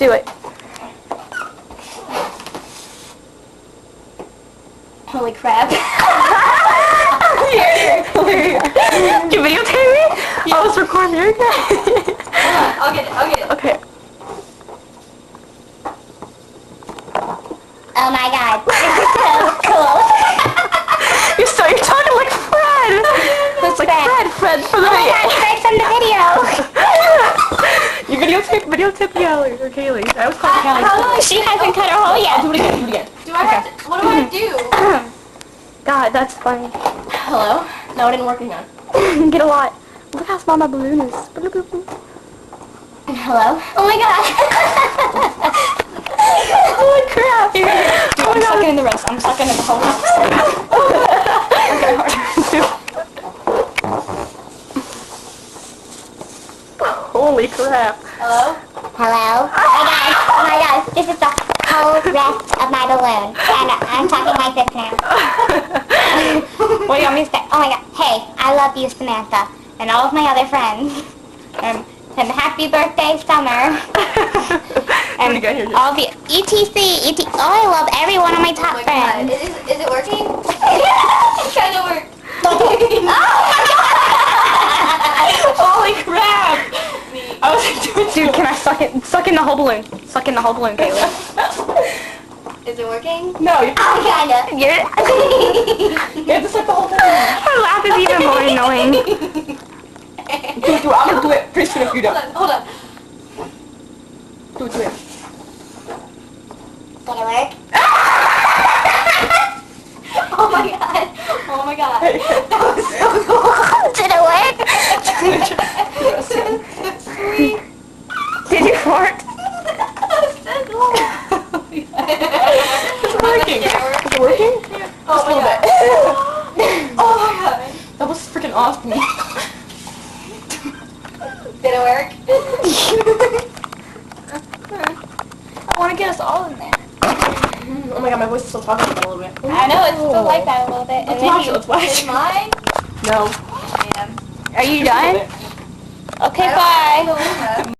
Do it. Holy crap. Here. You videotape me? Yeah. I was recording. You're okay. I'll get it. Okay. Oh my god. This is so cool. You're talking like Fred. It's like Fred from the Oh my video. god, Fred's from the video. You videotape Kelly or Kaylee. I was calling Kelly. She hasn't cut her hole yet. Do it again. Do I have to, what do I do? God, that's funny. Hello? No, it didn't work again. Get a lot. Look how small my balloon is. Hello? Oh my god. Holy crap. Dude, I'm sucking in the rest. I'm sucking in the whole house. Okay, hard. Holy crap. Hello? Hello? Oh my god, this is the whole rest of my balloon. And I'm talking like this now. What do you want me to say? Oh my god, hey, I love you, Samantha, and all of my other friends. And happy birthday, Summer. And all the ETC, oh, I love every one of my top Oh my god. friends. Is it working? It kind of worked. Holy crap. I was like, dude, can I suck in the whole balloon? Suck in the whole balloon, Kaylee. Is it working? No, you Oh, kinda. you have to suck the whole thing. Her laugh is even more annoying. Do it. I'm gonna do it. Pretty soon if you don't. Hold on. Do it. Did it work? Oh my god. Oh my god. That was so cool. Did it work? Did you fart? That was so cool. It's working. Is it working? Oh my god. Oh my god. That was freaking awesome. Did it work? I want to get us all in there. Oh my god, my voice is still talking a little bit. I know, it's still like that a little bit. Let's watch it. Let's watch Is it. mine? No. Damn. Are you done? Okay, I bye. don't believe that.